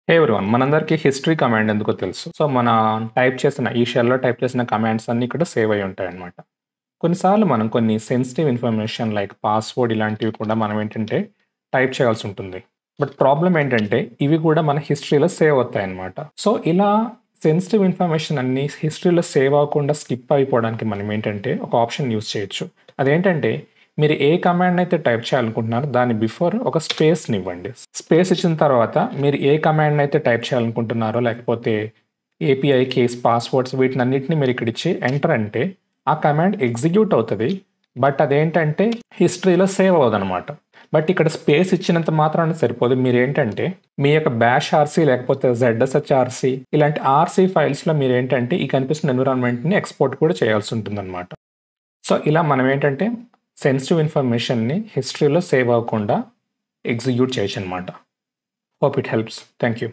హే everyone, మనందరికీ history command ఎందుకో తెలుసు. సో, మన ఈ షెల్‌లో టైప్ చేసిన కమాండ్స్ అన్నీ ఇక్కడ సేవ్ అయ్యి ఉంటాయన్నమాట. కొన్నిసార్లు మనం కొన్ని సెన్సిటివ్ ఇన్ఫర్మేషన్ లైక్ పాస్‌వర్డ్ ఇలాంటివి కూడా మనం ఏంటంటే టైప్ చేయాల్సి ఉంటుంది. బట్ ప్రాబ్లమ్ ఏంటంటే ఇవి కూడా మన హిస్టరీలో సేవ్ అవుతాయన్నమాట. సో, ఇలా సెన్సిటివ్ ఇన్ఫర్మేషన్ అన్నీ హిస్టరీలో సేవ్ అవ్వకుండా స్కిప్ అయిపోవడానికి మనం ఏంటంటే ఒక ఆప్షన్ యూజ్ చేయొచ్చు. అదేంటంటే మీరు ఏ కమాండ్ అయితే టైప్ చేయాలనుకుంటున్నారో దాని బిఫోర్ ఒక స్పేస్‌నివ్వండి. స్పేస్ ఇచ్చిన తర్వాత మీరు ఏ కమాండ్ అయితే టైప్ చేయాలనుకుంటున్నారో లేకపోతే ఏపీఐ కీస్, పాస్వర్డ్స్ వీటినన్నిటిని మీరు ఇక్కడ ఇచ్చి ఎంటర్ అంటే ఆ కమాండ్ ఎగ్జిక్యూట్ అవుతది. బట్ అదేంటంటే హిస్టరీలో సేవ్ అవ్వదనమాట. బట్ ఇక్కడ స్పేస్ ఇచ్చినంత మాత్రాన సరిపోదు. మీరేంటంటే మీ యొక్క బ్యాష్ ఆర్‌సీ లేకపోతే జెడ్ఎస్‌హెచ్ ఆర్‌సీ ఇలాంటి ఆర్‌సీ ఫైల్స్‌లో మీరేంటంటే ఈ కనిపిస్తున్న ఎన్విరాన్మెంట్‌ని ఎక్స్‌పోర్ట్ కూడా చేయాల్సి ఉంటుందన్నమాట. సో, ఇలా మనం ఏంటంటే సెన్సిటివ్ ఇన్ఫర్మేషన్‌ని హిస్టరీలో సేవ్ అవ్వకుండా ఎగ్జిక్యూట్ చేయొచ్చనమాట. Hope it helps. Thank you.